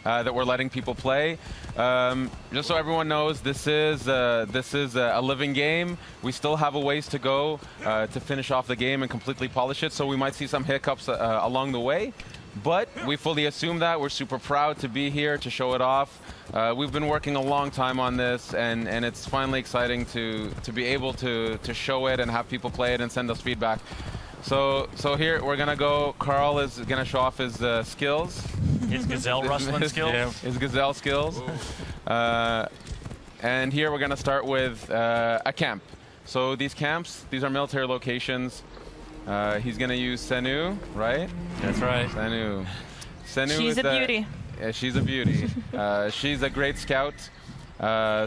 that we're letting people play. Just so everyone knows, this is a living game. We still have a ways to go to finish off the game and completely polish it, so we might see some hiccups along the way. But we fully assume that. We're super proud to be here to show it off. We've been working a long time on this, and it's finally exciting to be able to show it and have people play it and send us feedback. So here we're gonna go. Carl is gonna show off his skills. His gazelle rustling skills. Yeah, his gazelle skills. And here we're gonna start with a camp. So these camps, these are military locations. He's gonna use Senu, right? That's right. Senu. She's a beauty. Yeah, she's a beauty. She's a great scout.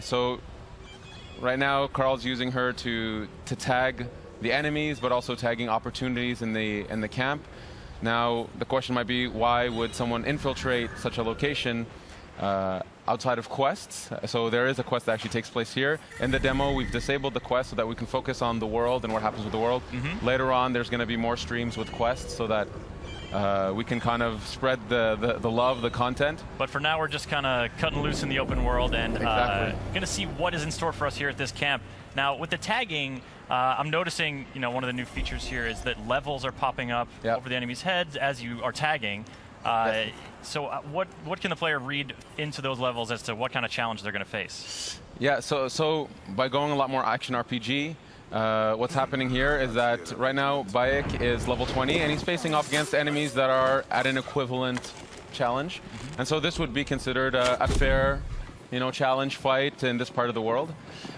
So right now, Carl's using her to tag the enemies, but also tagging opportunities in the camp. Now, the question might be, why would someone infiltrate such a location outside of quests? So there is a quest that actually takes place here. In the demo, we've disabled the quest so that we can focus on the world and what happens with the world. Later on, there's going to be more streams with quests so that we can kind of spread the love, the content. But for now, we're just kind of cutting loose in the open world and going to see what is in store for us here at this camp. Now, with the tagging, I'm noticing, one of the new features here is that levels are popping up over the enemy's heads as you are tagging. So what can the player read into those levels as to what kind of challenge they're going to face? Yeah, so by going a lot more action RPG, what's happening here is that right now Bayek is level 20 and he's facing off against enemies that are at an equivalent challenge. And so this would be considered a fair challenge fight in this part of the world.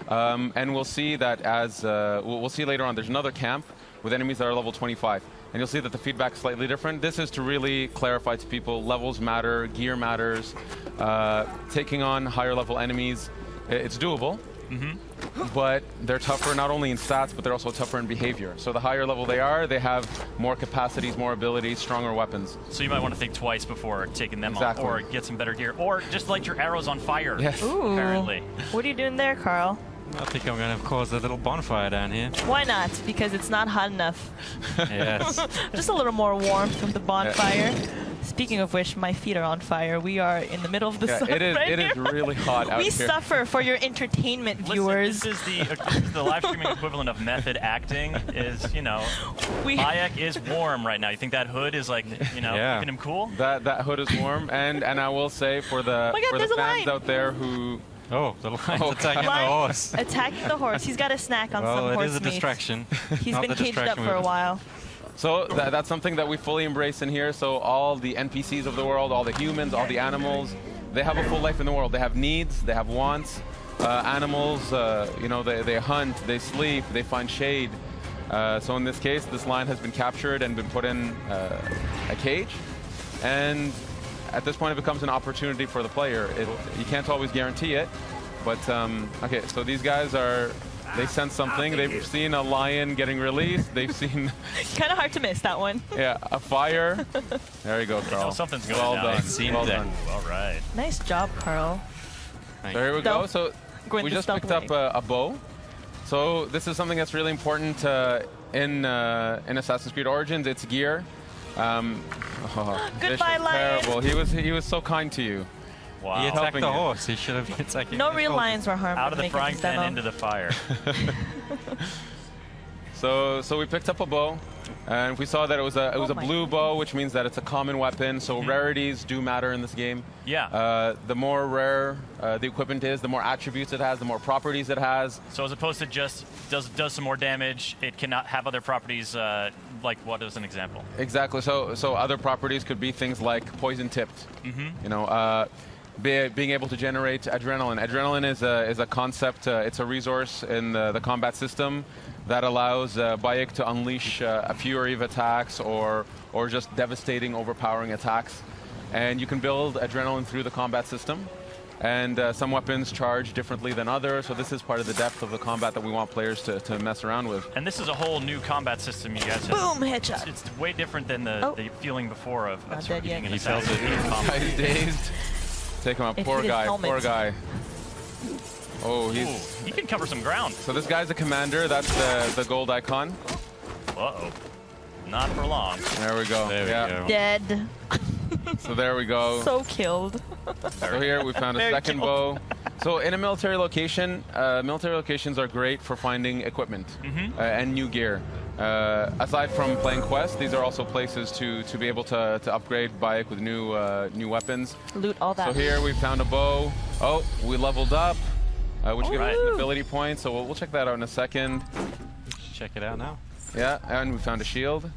And we'll see that as, we'll see later on, there's another camp with enemies that are level 25. And you'll see that the feedback is slightly different. This is to really clarify to people, levels matter, gear matters. Taking on higher level enemies, it's doable. But they're tougher not only in stats, but they're also tougher in behavior. So the higher level they are, they have more capacities, more abilities, stronger weapons. So you might want to think twice before taking them on, or get some better gear, or just light your arrows on fire. Yes. Ooh. Apparently. What are you doing there, Carl? I think I'm going to cause a little bonfire down here. Why not? Because it's not hot enough. Yes. Just a little more warmth from the bonfire. Speaking of which, my feet are on fire. We are in the middle of the sun it is, right it is really hot out we here. suffer for your entertainment, viewers. This is the live streaming equivalent of method acting. Is Bayek is warm right now. You think that hood is like keeping him cool? That hood is warm, and I will say for the fans out there who. Oh, the lion's attacking the horse. Attacking the horse. He's got a snack on some horse meat. It is a distraction. He's been caged up for a while. So that's something that we fully embrace in here. So all the NPCs of the world, all the humans, all the animals, they have a full life in the world. They have needs, they have wants. Animals, they hunt, they sleep, they find shade. So in this case, this lion has been captured and been put in a cage. And at this point, it becomes an opportunity for the player. You can't always guarantee it, but okay. So these guys they sense something. They've seen a lion getting released. They've seen kind of hard to miss that one. Yeah, a fire. There you go, Carl. Something's going well down. done. Well done. All right. Nice job, Carl. So here we go. So we just picked up a bow. So this is something that's really important in Assassin's Creed Origins. It's gear. Goodbye, lion. Terrible. He was so kind to you. Wow. He attacked the horse. He should have been attacking. No real lions were harmed. Out of the frying pan into the fire. So we picked up a bow, and we saw that it was a blue bow, which means that it's a common weapon. So rarities do matter in this game. Yeah. The more rare the equipment is, the more attributes it has, the more properties it has. So as opposed to just does some more damage, it cannot have other properties. Like what is an example? Exactly. So other properties could be things like poison tipped. Being able to generate adrenaline. Adrenaline is a concept. It's a resource in the combat system that allows Bayek to unleash a fury of attacks or just devastating, overpowering attacks. And you can build adrenaline through the combat system. And some weapons charge differently than others, so this is part of the depth of the combat that we want players to mess around with. And this is a whole new combat system you guys have. Boom, headshot. It's way different than the feeling before of sort of being an assassin. He's dazed. Take him out. Poor guy. Poor guy. Oh, he can cover some ground. So this guy's a commander. That's the gold icon. Uh-oh. Not for long. There we go. There we go. Dead. So there we go. So killed. So here we found a second bow. So in a military location, military locations are great for finding equipment and new gear. Aside from playing quests, these are also places to be able to upgrade Bayek with new weapons. Loot all that. So here we found a bow. Oh, we leveled up, which gives us an ability point. So we'll check that out in a second. Check it out now. Yeah, and we found a shield.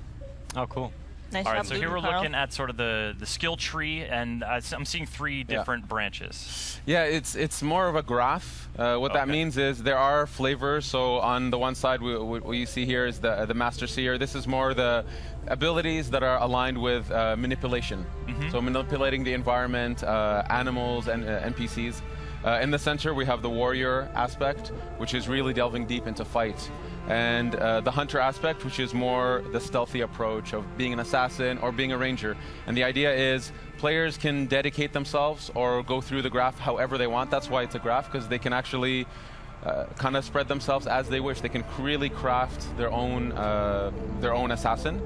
Oh, cool. Nice All right, job, so here we're Carl. looking at sort of the skill tree, and I'm seeing 3 different branches. Yeah, it's more of a graph. What that means is there are flavors. So on the one side, what you see here is the Master Seer. This is more the abilities that are aligned with manipulation. So manipulating the environment, animals, and NPCs. In the center, we have the warrior aspect, which is really delving deep into fight. And the hunter aspect, which is more the stealthy approach of being an assassin or being a ranger. And the idea is players can dedicate themselves or go through the graph however they want. That's why it's a graph, because they can actually kind of spread themselves as they wish. They can really craft their own assassin.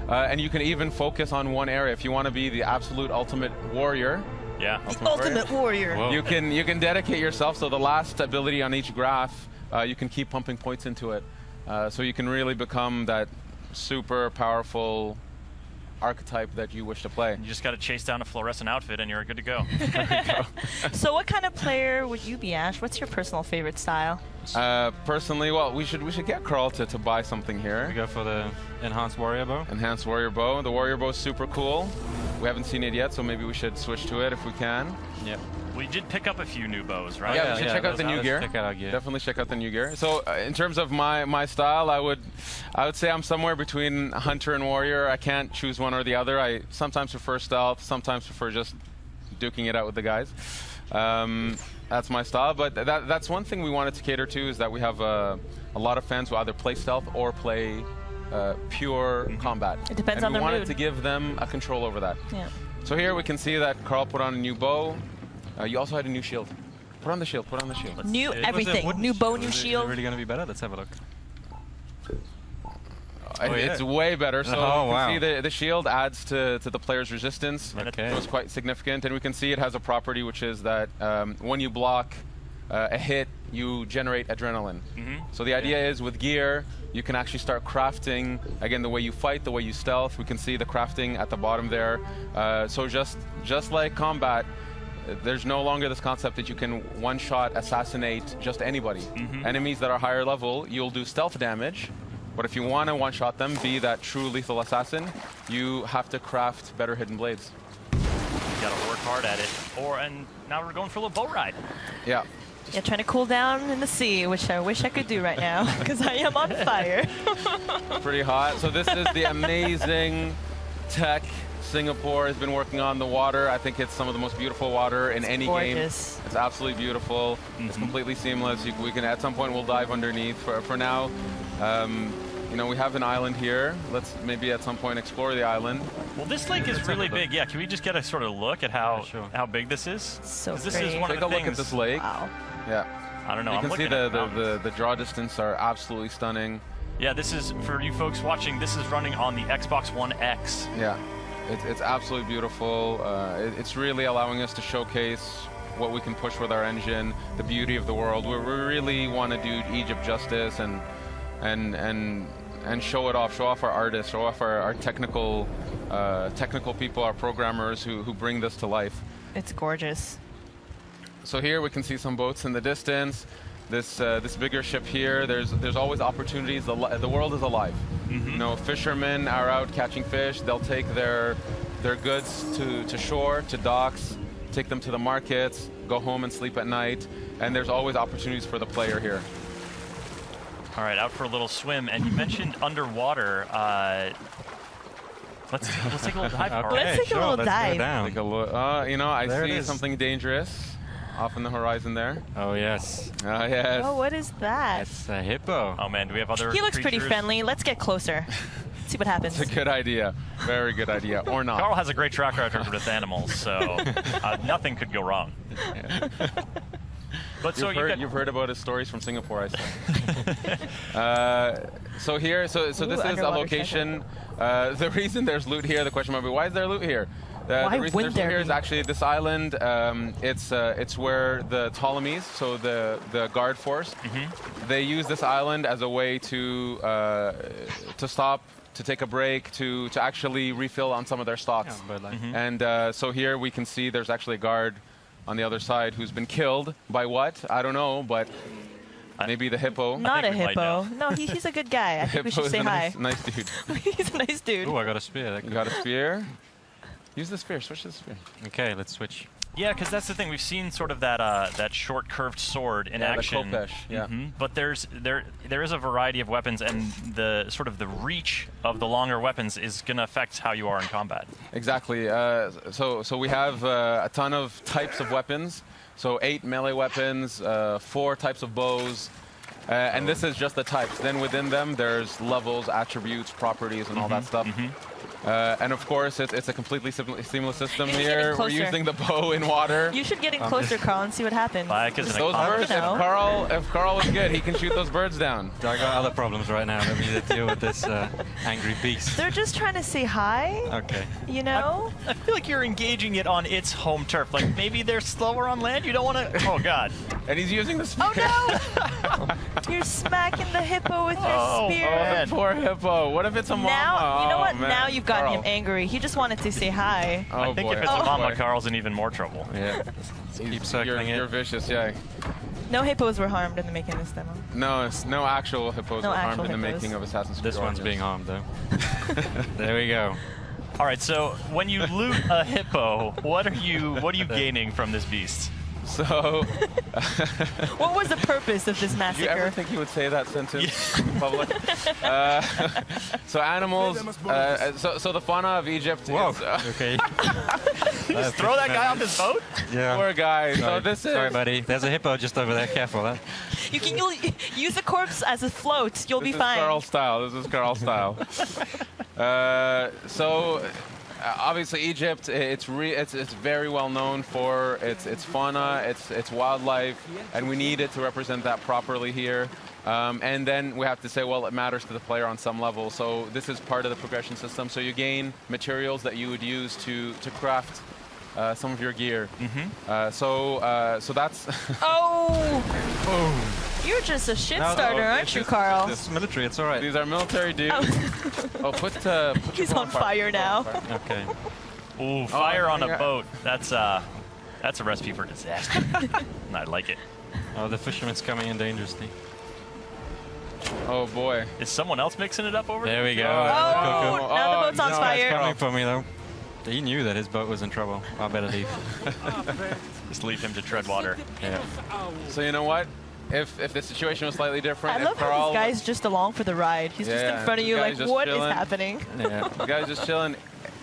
And you can even focus on one area. If you want to be the absolute ultimate warrior, Ultimate warrior. Whoa. you can dedicate yourself. So the last ability on each graph, you can keep pumping points into it. So you can really become that super powerful archetype that you wish to play. You just got to chase down a fluorescent outfit, and you're good to go. So what kind of player would you be, Ash? What's your personal favorite style? Personally, well, we should get Carl to buy something here. We go for the enhanced warrior bow. Enhanced warrior bow. The warrior bow is super cool. We haven't seen it yet, so maybe we should switch to it if we can. Yep. We did pick up a few new bows, right? Yeah, we should check out the new gear. Check out our gear. Definitely check out the new gear. So in terms of my style, I would say I'm somewhere between hunter and warrior. I can't choose one or the other. I sometimes prefer stealth, sometimes prefer just duking it out with the guys. That's my style, but that's one thing we wanted to cater to, is that we have a lot of fans who either play stealth or play pure combat. It depends on their mood. We wanted mood. to give them a control over that. Yeah. So here we can see that Carl put on a new bow. You also had a new shield. Put on the shield, put on the shield. New everything. New bow, new shield. Is it really going to be better? Let's have a look. It's way better. So you can see the shield adds to the player's resistance. Okay. It was quite significant. And we can see it has a property, which is that when you block a hit, you generate adrenaline. So the idea is with gear, you can actually start crafting, again, the way you fight, the way you stealth. We can see the crafting at the bottom there. So just like combat, there's no longer this concept that you can one-shot assassinate just anybody. Enemies that are higher level, you'll do stealth damage. But if you want to one-shot them, be that true lethal assassin, you have to craft better hidden blades. You gotta work hard at it. And now we're going for a little boat ride. Yeah. Yeah, trying to cool down in the sea, which I wish I could do right now, because I am on fire. Pretty hot. So this is the amazing tech Singapore has been working on. The water. I think it's some of the most beautiful water in any game. It's absolutely beautiful. It's completely seamless. We can, at some point, we'll dive underneath. For now, you know, we have an island here. Let's maybe at some point explore the island. Well, this lake is really big. Yeah, can we just get a sort of look at how big this is? So this is one Take of the a look at this lake. Wow. Yeah. I don't know. You can see the draw distance are absolutely stunning. Yeah, this is, for you folks watching, this is running on the Xbox One X. Yeah, it's absolutely beautiful. It's really allowing us to showcase what we can push with our engine, the beauty of the world. We really want to do Egypt justice and show it off, show off our artists, show off our technical people, our programmers who bring this to life. It's gorgeous. So here we can see some boats in the distance. This bigger ship here. There's always opportunities. The world is alive. You know, fishermen are out catching fish. They'll take their goods to shore, to docks, take them to the markets, go home and sleep at night. And there's always opportunities for the player here. All right, out for a little swim. And you mentioned underwater. Let's take a little dive, Carl. Let's take a little dive. Take a look. You know, I see something dangerous off on the horizon there. Oh, yes. Oh, yes. Oh, what is that? That's a hippo. Oh, man, do we have other He looks creatures? pretty friendly. Let's get closer. See what happens. It's a good idea. Very good idea. Or not. Carl has a great track record with animals, so nothing could go wrong. But You've heard about his stories from Singapore, I say. So here, so this is a location. The reason there's loot here, the question might be, why is there loot here? Why the reason wouldn't they're there here is be? actually this island. It's where the Ptolemies, so the guard force, they use this island as a way to stop, to take a break, to actually refill on some of their stocks. Yeah, but like, And so here we can see there's actually a guard on the other side who's been killed by what? I don't know, but maybe the hippo. Not a think we might hippo. No, he's a good guy. I think we should say hi. Nice dude. He's a nice dude. ooh, I got a spear. That You could- got a spear? Use the spear. Switch to the spear. Okay, let's switch. Yeah, because that's the thing. We've seen sort of that that short curved sword in Yeah, the action. khopesh, yeah. But there is a variety of weapons, and the sort of the reach of the longer weapons is going to affect how you are in combat. Exactly. So we have a ton of types of weapons. So 8 melee weapons, 4 types of bows, and this is just the types. Then within them, there's levels, attributes, properties, and all that stuff. And of course, it's a completely seamless system You should get here. in We're closer. using the bow in water. You should get in closer, Carl, and see what happens. Bayek is in a Those combat. birds, You know. if Carl was good, he can shoot those birds down. I got other problems right now. Let me deal with this angry beast. They're just trying to say hi, Okay. you know? I feel like you're engaging it on its home turf. Like maybe they're slower on land. You don't want to. Oh God. And he's using the spear. Oh no! You're smacking the hippo with your Oh, spear. Oh, man. the poor hippo. What if it's a mama? Now, you know Oh, what? man. Now you've gotten Carl. him angry. He just wanted to say hi. Oh, I think boy. if it's Oh, a mama, boy. Carl's in even more trouble. Yeah. Keep circling You're it. vicious, yeah. No hippos were harmed in the making of this demo. No, it's no actual hippos No were harmed actual in the hippos. making of Assassin's Creed This one's Origins. being harmed though. There we go. All right. So when you loot a hippo, what are you gaining from this beast? So, What was the purpose of this do you ever massacre? think you would say that sentence in public? So animals, so the fauna of Egypt Whoa. is... Okay. Just throw that guy off his boat? Yeah. Poor guy. So Sorry. this is... Sorry, buddy. There's a hippo just over there. Careful, huh? You can use the corpse as a float. You'll be This is fine. Carl style. This is Carl style. Obviously Egypt, it's very well known for its fauna, its wildlife, and we need it to represent that properly here. And then we have to say, well, it matters to the player on some level. So this is part of the progression system. So you gain materials that you would use to craft some of your gear. So that's Oh! You're just a shit starter, aren't you, Carl? It's military. It's all right. these are military dudes. Oh, put He's your on phone fire now. Okay. Ooh, fire on yeah. a boat. That's a recipe for disaster. I like it. Oh, the fisherman's coming in dangerously. Oh boy. Is someone else mixing it up over There we go. Oh, Cool, cool. now the boat's on no, fire. Coming for me though. He knew that his boat was in trouble. I better leave. Just leave him to tread water. Yeah. So you know what? If the situation was slightly different, I if love how Carl, this guy's just along for the ride. He's just Yeah, in front of you the like, guy's just what is chilling. happening? Yeah. the guy's just chilling.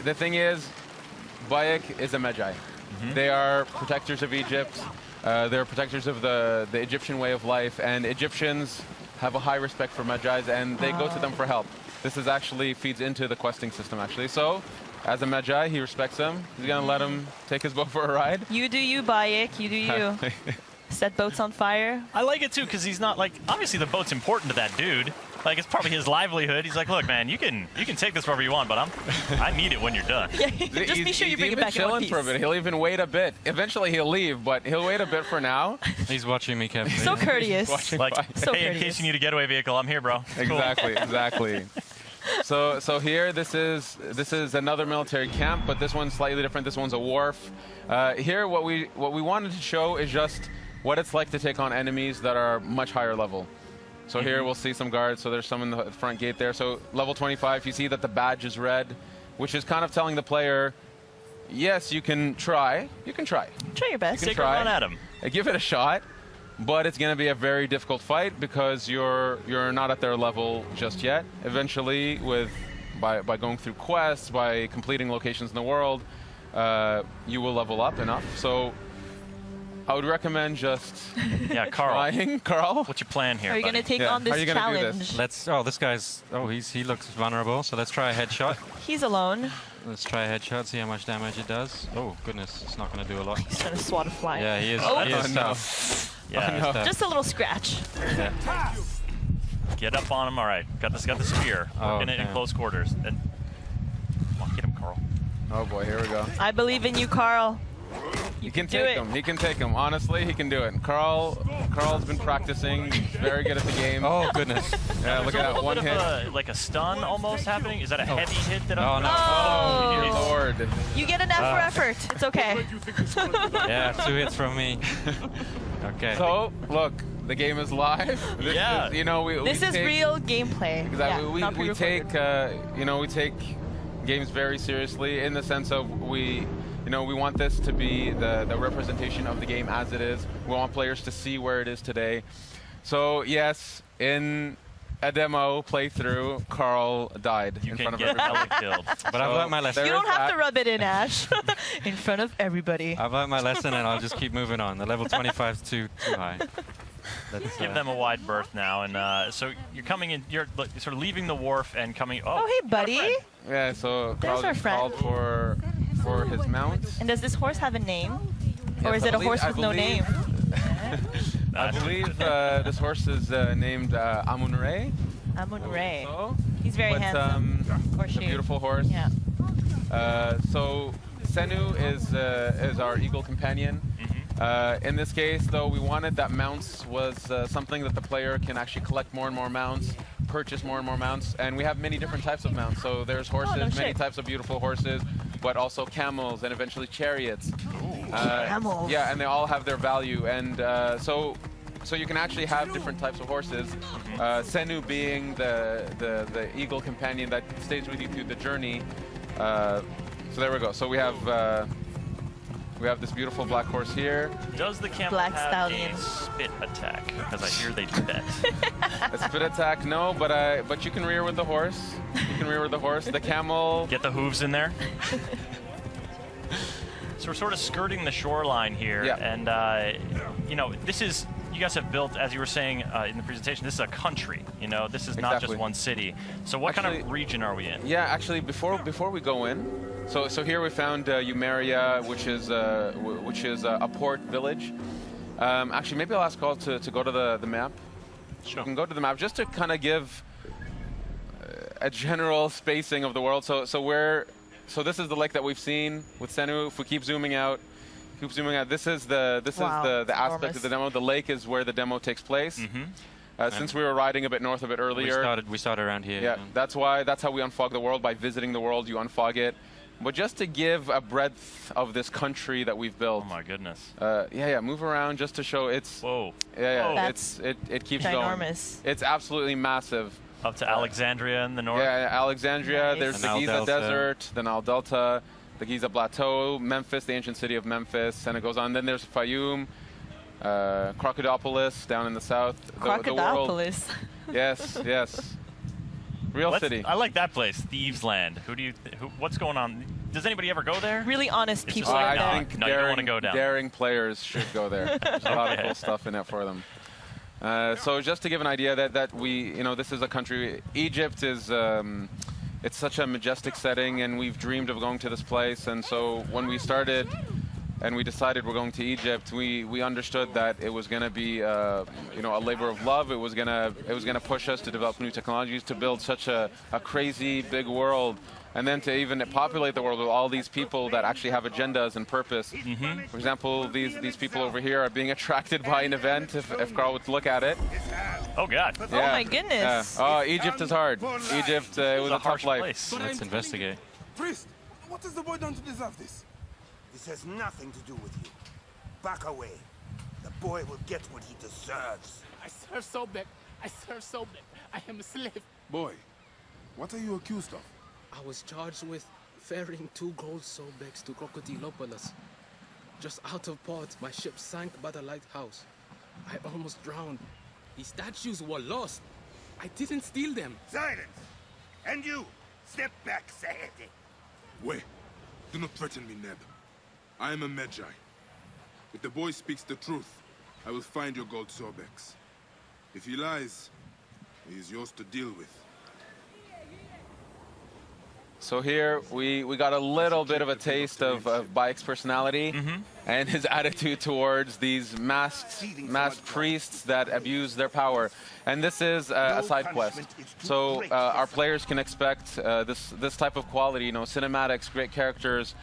The thing is, Bayek is a Medjay. They are protectors of Egypt. They're protectors of the Egyptian way of life, and Egyptians have a high respect for Medjays, and they go to them for help. This is actually feeds into the questing system, actually. So, as a Medjay, he respects them. He's gonna let him take his boat for a ride. You do you, Bayek. You do you. Set boats on fire. I like it too because he's not like obviously the boat's important to that dude. Like it's probably his livelihood. He's like, look, man, you can take this wherever you want, but I need it when you're done. Yeah, just be sure you bring it even back in one chilling piece. for a bit. He'll even wait a bit. Eventually, he'll leave, but he'll wait a bit for now. He's watching me carefully. So courteous. Watching Like, Bayek. So hey, in courteous. case you need a getaway vehicle, I'm here, bro. It's cool. Exactly. So here, this is another military camp, but this one's slightly different. This one's a wharf. Here, what we wanted to show is just what it's like to take on enemies that are much higher level. So here we'll see some guards. So there's some in the front gate there. So level 25, you see that the badge is red, which is kind of telling the player, yes, you can try. You can try. Try your best. You can Take a try. run at him. Give it a shot. But it's going to be a very difficult fight because you're not at their level just yet. Eventually, by going through quests, by completing locations in the world, you will level up enough. So I would recommend just Yeah, Carl. trying. Carl? What's your plan here? Are you buddy? going to take Yeah. on How are this you gonna do challenge? this? Let's. Oh, this guy's. Oh, he looks vulnerable. So let's try a headshot. He's alone. Let's try a headshot. See how much damage it does. Oh goodness, it's not going to do a lot. He's trying to swat a fly. Yeah, he is. Oh. He is Oh, no. tough. Yeah, He is tough. Just a little scratch. Yeah. get up on him. All right, got the spear. Oh, Working it in damn. close quarters. And come on, get him, Carl. Oh boy, here we go. I believe in you, Carl. He can take him. He can take him. Honestly, he can do it. Carl's been practicing. He's very good at the game. Oh goodness. Yeah, look at that one hit. Like a stun almost happening. Is that a heavy hit that I'm? No. Oh, Dear Lord. You get an F for effort. It's okay. Yeah, 2 hits from me. Okay. So look, the game is live. This Yeah. is, you know, This is real gameplay. Exactly. Yeah, we take you know, we take games very seriously in the sense of we want this to be the representation of the game as it is. We want players to see where it is today. So yes, in a demo playthrough, Carl died in front of everybody. Killed. But I've learned my lesson. You don't have to rub it in, Ash. In front of everybody. I've learned my lesson, and I'll just keep moving on. The level 25 is too high. Let's Give them a wide berth now, and so you're coming in. You're sort of leaving the wharf and coming. Oh, hey, buddy. Yeah. So There's Carl our just friend. called for his mount. And does this horse have a name? Or Yes, is it a horse with no name? I believe this horse is named Amun-Re. Amun-Re. So, He's very handsome. Or it's a beautiful horse. Yeah. So Senu is our eagle companion. In this case, though, we wanted that mounts was something that the player can actually collect more and more mounts, purchase more and more mounts, and we have many different types of mounts. So there's horses, many types of beautiful horses, but also camels and eventually chariots. Camels. Yeah, and they all have their value, and so you can actually have different types of horses. Senu being the eagle companion that stays with you through the journey. So there we go. So we have this beautiful black horse here. Does the camel Black have stallion. a spit attack? Because I hear they do that. A spit attack, no, but you can rear with the horse. You can rear with the horse. The camel. Get the hooves in there. So we're sort of skirting the shoreline here, and you know, this is. You guys have built, as you were saying in the presentation, this is a country. You know, this is not just one city. So what kind of region are we in? Yeah, actually, before we go in, so here we found Umeria, which is a port village. Actually, maybe I'll ask Carl to go to the map. Sure. You can go to the map just to kind of give a general spacing of the world. So this is the lake that we've seen with Senu. If we keep zooming out. This is the aspect of the demo. The lake is where the demo takes place. Since we were riding a bit north of it earlier, we started around here. Yeah, that's how we unfog the world, by visiting the world. You unfog it, but just to give a breadth of this country that we've built. Oh my goodness. Yeah. Move around just to show it's. Whoa. Yeah. That's it keeps ginormous. going. It's absolutely massive. Up to Alexandria in the north. Yeah, Alexandria. Nice. There's the Giza Desert, the Nile Delta. The Giza Plateau, Memphis, the ancient city of Memphis, and it goes on. Then there's Fayum, Crocodilopolis down in the south. Crocodilopolis. Yes. Real city. I like that place, Thieves Land. What's going on? Does anybody ever go there? Really honest It's people. just are like, I there. think No, you don't wanna go down. daring players should go there. There's a lot of cool stuff in it for them. So just to give an idea that we, this is a country. Egypt is. It's such a majestic setting, and we've dreamed of going to this place. And so when we started and we decided we're going to Egypt, we understood that it was going to be a labor of love. It was going to push us to develop new technologies, to build such a crazy big world, and then to even populate the world with all these people that actually have agendas and purpose. For example, these people over here are being attracted by an event, if Carl would look at it. Oh God. Oh my goodness. Oh, Egypt is hard. Egypt, it was a tough life. Place. Let's investigate. Priest, what has the boy done to deserve this? This has nothing to do with you. Back away. The boy will get what he deserves. I serve Sobek. I serve Sobek. I am a slave. Boy, what are you accused of? I was charged with ferrying 2 gold Sobeks to Crocodilopolis. Just out of port, my ship sank by the lighthouse. I almost drowned. The statues were lost. I didn't steal them. Silence! And you, step back, Sahedi. Wait, do not threaten me, Neb. I am a Medjay. If the boy speaks the truth, I will find your gold Sobeks. If he lies, he is yours to deal with. So here we got a little bit of a taste of Bayek's personality and his attitude towards these masked priests that abuse their power. And this is a side quest. So our players can expect this type of quality, you know, cinematics, great characters,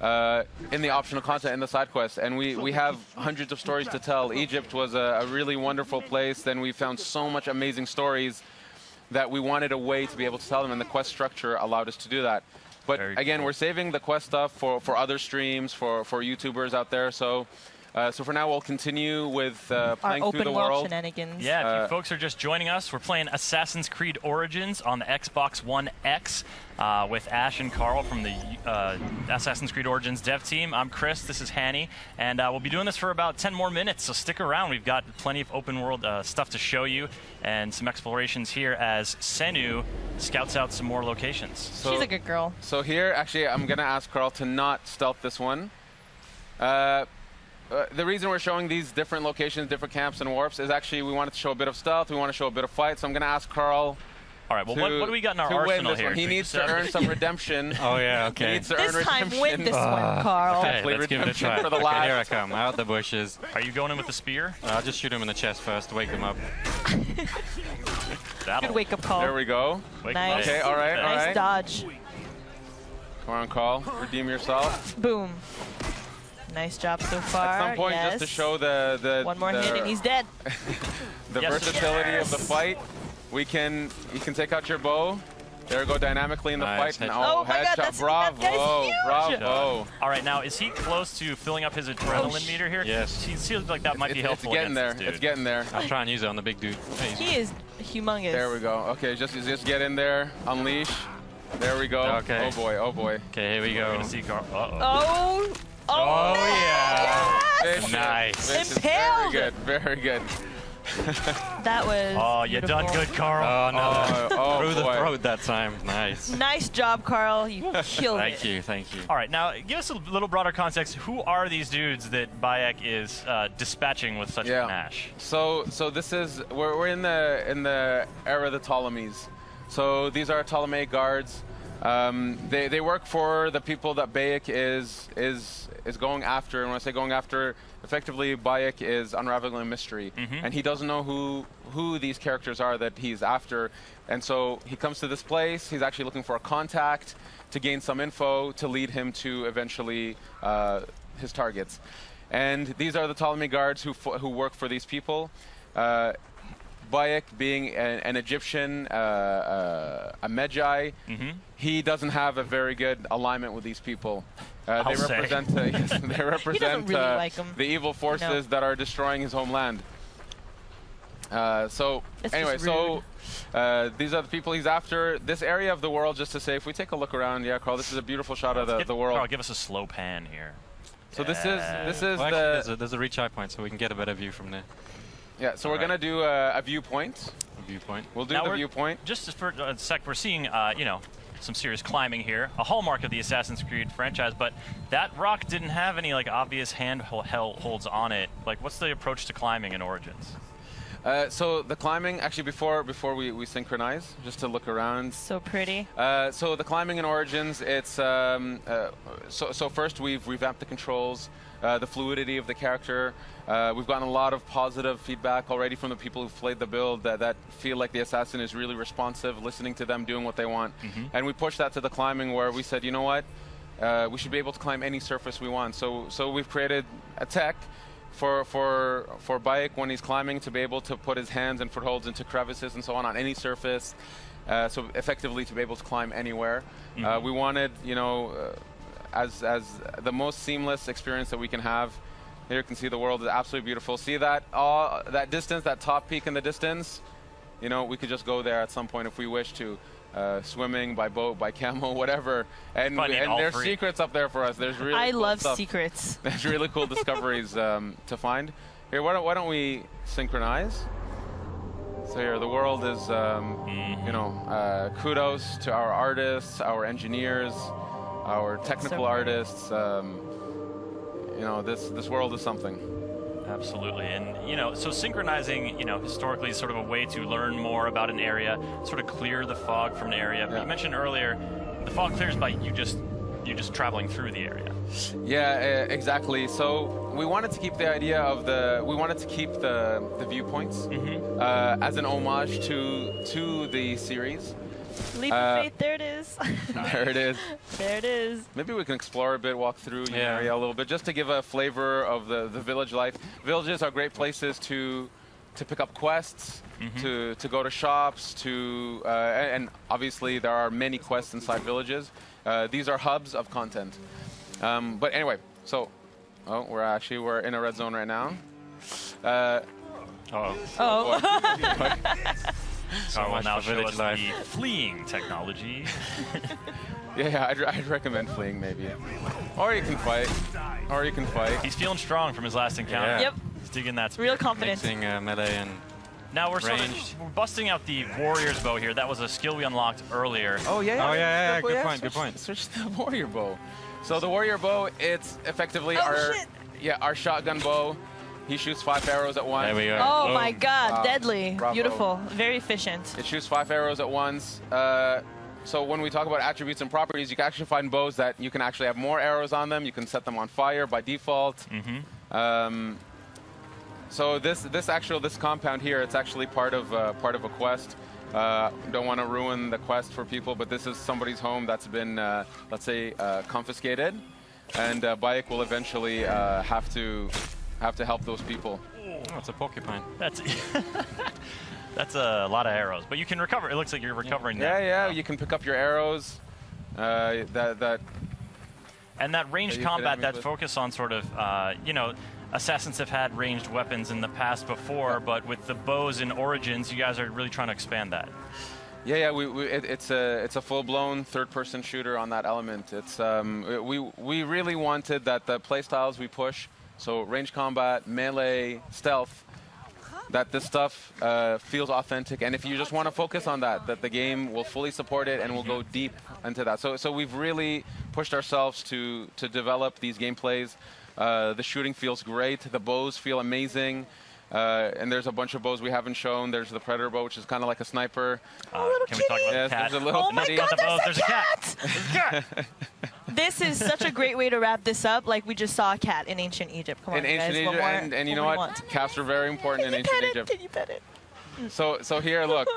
in the optional content in the side quest. And we have hundreds of stories to tell. Egypt was a really wonderful place. Then we found so much amazing stories that we wanted a way to be able to tell them, and the quest structure allowed us to do that. But again, we're saving the quest stuff for other streams, for YouTubers out there. So for now, we'll continue with playing through the world. Shenanigans. Yeah, if you folks are just joining us, we're playing Assassin's Creed Origins on the Xbox One X with Ash and Carl from the Assassin's Creed Origins dev team. I'm Chris, this is Hanny, and we'll be doing this for about 10 more minutes, so stick around. We've got plenty of open world stuff to show you and some explorations here as Senu scouts out some more locations. So, she's a good girl. So here, actually, I'm going to ask Carl to not stealth this one. The reason we're showing these different locations, different camps and warps is actually we wanted to show a bit of stealth, we want to show a bit of fight, so I'm going to ask Carl. All right, well, what do we got in our arsenal here? He needs to earn some redemption. Oh, yeah, okay. He needs to this earn time, redemption. win this one, Carl. Okay, let's give it a try. For the Okay, here I come, out the bushes. Are you going in with the spear? I'll just shoot him in the chest first to wake him up. Good wake-up call. There we go. Nice. Okay, all right, all right. Nice dodge. Come on, Carl. Redeem yourself. Boom. Nice job so far. At some point, just to show the one more hit and he's dead. The versatility of the fight. You can take out your bow. There we go, dynamically in the fight. And, oh my God, bravo, bravo. All right, now is he close to filling up his adrenaline meter here? Yes. He seems like that might be helpful. It's getting there. It's getting there. I'll try and use it on the big dude. He is humongous. There we go. Okay, just get in there. Unleash. There we go. Okay. Oh boy. Oh boy. Okay, here we go. We're gonna see Carl. Oh. Oh yeah. Yes! Nice. Impaled. Very good. Very good. That was Oh, you done good, Carl. Oh, no. Through the boy. throat that time. Nice. Nice job, Carl. You killed it. Thank you, thank you. All right, now give us a little broader context. Who are these dudes that Bayek is dispatching with such panache? So this is we're in the era of the Ptolemies. So these are Ptolemaic guards. They work for the people that Bayek is going after. And when I say going after, effectively Bayek is unraveling a mystery, and he doesn't know who these characters are that he's after. And so he comes to this place. He's actually looking for a contact to gain some info to lead him to eventually his targets. And these are the Ptolemaic guards who work for these people. Bayek, being an Egyptian, a Medjay, he doesn't have a very good alignment with these people. They represent, they represent really like the evil forces that are destroying his homeland. So anyway, so these are the people he's after. This area of the world, just to say, if we take a look around, yeah, Carl, this is a beautiful shot of the world. Carl, give us a slow pan here. So this is well, actually, there's a reach eye point, so we can get a better view from there. Yeah, so we're going to do a viewpoint. We'll do the viewpoint. Just for a sec, we're seeing, you know, some serious climbing here, a hallmark of the Assassin's Creed franchise, but that rock didn't have any, like, obvious handholds on it. Like, what's the approach to climbing in Origins? So the climbing, actually, before we synchronize, just to look around. So pretty. So the climbing in Origins, it's so first we've revamped the controls, the fluidity of the character. We've gotten a lot of positive feedback already from the people who've played the build that feel like the assassin is really responsive, listening to them, doing what they want. And we pushed that to the climbing, where we said, you know what, we should be able to climb any surface we want. So we've created a tech for Bayek when he's climbing to be able to put his hands and footholds into crevices and so on any surface, so effectively to be able to climb anywhere. We wanted, you know, as the most seamless experience that we can have. Here you can see the world is absolutely beautiful. See that that distance, that top peak in the distance? You know, we could just go there at some point if we wish to. Swimming, by boat, by camel, whatever. And there's secrets up there for us. There's really I cool love stuff. secrets. There's really cool discoveries to find. Here, why don't we synchronize? So here, the world is, you know, kudos to our artists, our engineers, our technical artists. You know, this world is something. Absolutely, and you know, so synchronizing, you know, historically is sort of a way to learn more about an area, sort of clear the fog from an area. But you mentioned earlier, the fog clears by you just traveling through the area. Yeah, exactly. So we wanted to keep the idea of we wanted to keep the viewpoints as an homage to the series. Leap of faith, there it is. There it is. There it is. Maybe we can explore a bit, walk through the area a little bit, just to give a flavor of the village life. Villages are great places to pick up quests, to go to shops, and obviously there are many quests inside villages. These are hubs of content. But anyway, so we're in a red zone right now. So will now show us the fleeing technology. Yeah, I'd recommend fleeing maybe. Or you can fight. He's feeling strong from his last encounter. Yeah. Yep. He's digging that. Real confidence. Mixing melee and now we're busting out the warrior's bow here. That was a skill we unlocked earlier. Oh yeah. Good point. Switch to the warrior bow. So the warrior bow, it's effectively our shotgun bow. He shoots 5 arrows at once. There we go. Oh Boom. my God, deadly. Bravo. Beautiful. Very efficient. It shoots 5 arrows at once. So when we talk about attributes and properties, you can actually find bows that you can actually have more arrows on them. You can set them on fire by default. So this compound here, it's actually part of a quest. Don't want to ruin the quest for people, but this is somebody's home that's been, let's say, confiscated, and Bayek will eventually have to help those people. Oh, it's a porcupine. That's a lot of arrows, but you can recover. It looks like you're recovering now. Yeah, you can pick up your arrows. And that ranged combat, that focus on sort of, assassins have had ranged weapons in the past before, but with the bows in Origins, you guys are really trying to expand that. Yeah, it's a full-blown third-person shooter on that element. It's we really wanted that the playstyles we push, so range combat, melee, stealth, that this stuff feels authentic, and if you just want to focus on that the game will fully support it and will go deep into that. So we've really pushed ourselves to develop these gameplays. The shooting feels great. The bows feel amazing. And there's a bunch of bows we haven't shown. There's the Predator bow, which is kind of like a sniper. Can we talk about the cat? There's a little my God, there's a cat! There's a cat! This is such a great way to wrap this up. Like we just saw a cat in ancient Egypt. Come on, in ancient guys. Egypt, and you know what? Cats are very important in ancient Egypt. Can you pet it? So here, look.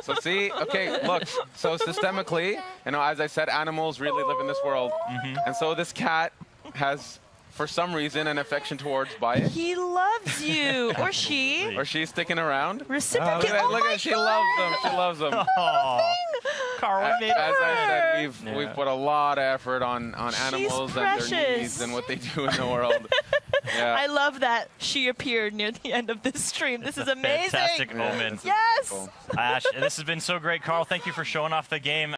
So see, okay, look. So systemically, as I said, animals really live in this world, and so this cat has, for some reason, an affection towards Bayek. He loves you, or she. Or she's sticking around. Reciprocate. Look at she loves them. She loves them. Carl, As I said, we've put a lot of effort on animals and their needs and what they do in the world. Yeah. I love that she appeared near the end of this stream. This is amazing. Fantastic moment. Yes. Ash, this has been so great, Carl. Thank you for showing off the game.